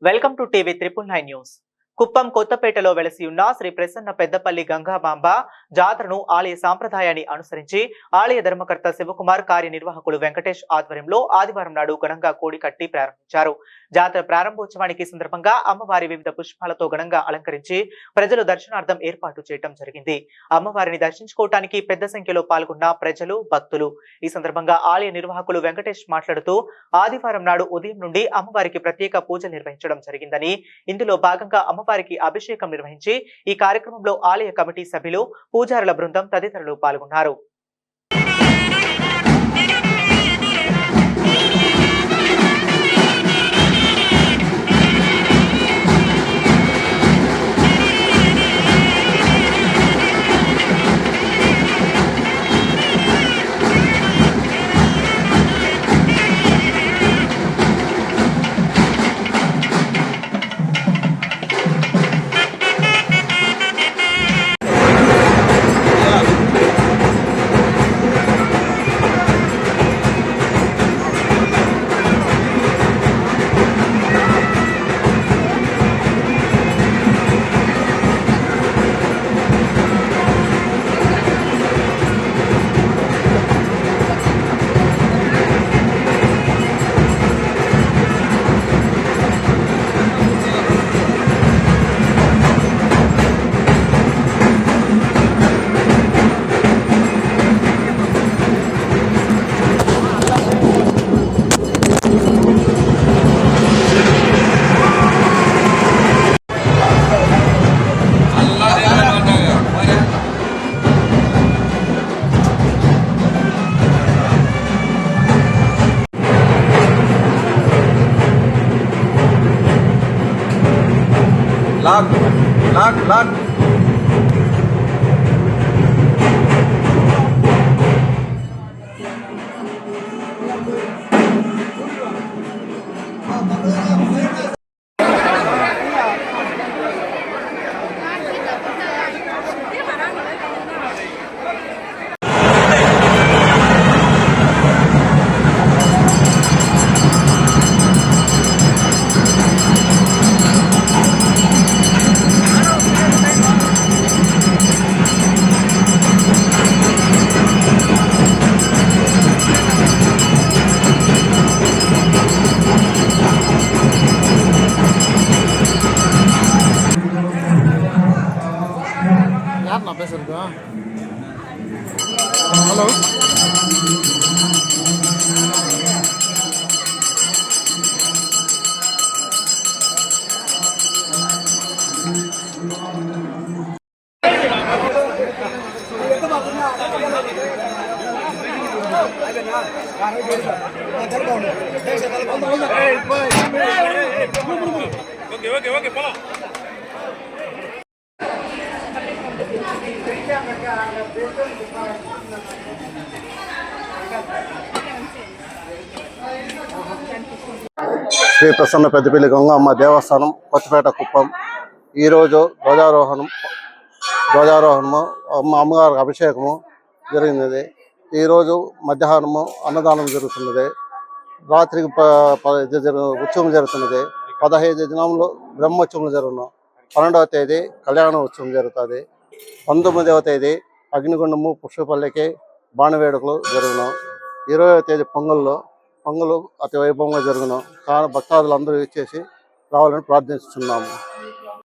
Welcome to TV 999 news. Kuppam కొత్తపేటలో వెలసి ఉన్న శ్రీ ప్రసన్న పెద్దపల్లి గంగామాంబ జాతరను ఆలయ సాంప్రదాయాన్ని అనుసరించి ఆలయ ధర్మకర్త శివకుమార్, కార్యనిర్వాహకులు వెంకటేష్ ఆధ్వర్యంలో ఆదివారం నాడు ఘనంగా కోడి కట్టి ప్రారంభించారు. జాతర ప్రారంభోత్సవానికి సందర్భంగా అమ్మవారి వివిధ పుష్పాలతో ఘనంగా అలంకరించి ప్రజలు దర్శనార్థం ఏర్పాటు చేయడం జరిగింది. అమ్మవారిని దర్శించుకోవటానికి పెద్ద సంఖ్యలో పాల్గొన్న ప్రజలు, భక్తులు. ఈ సందర్భంగా ఆలయ నిర్వాహకులు వెంకటేష్ మాట్లాడుతూ ఆదివారం నాడు ఉదయం నుండి అమ్మవారికి ప్రత్యేక పూజలు నిర్వహించడం జరిగిందని, ఇందులో భాగంగా అమ్మవారికి అభిషేకం నిర్వహించి ఈ కార్యక్రమంలో ఆలయ కమిటీ సభ్యులు, పూజారుల బృందం తదితరులు పాల్గొన్నారు. लाख हेलो ओके बोलो శ్రీ ప్రసన్న పెద్దపల్లి గంగమ్మ దేవస్థానం కొత్తపేట కుప్పం. ఈరోజు ధ్వజారోహణము అమ్మగారికి అభిషేకము జరిగినది. ఈరోజు మధ్యాహ్నము అన్నదానం జరుగుతున్నది. రాత్రికి ఉత్సవం జరుగుతున్నది. 15 దినంలో బ్రహ్మోత్సవం జరుగును. 12వ తేదీ కళ్యాణ ఉత్సవం జరుగుతుంది. 19వ తేదీ అగ్నిగుండము పుష్పపల్లికి బాణవేడుకలు జరుగును. 20వ తేదీ పొంగలు అతి వైభవంగా జరుగును. భక్తాదులు అందరూ ఇచ్చేసి రావాలని ప్రార్థిస్తున్నాము.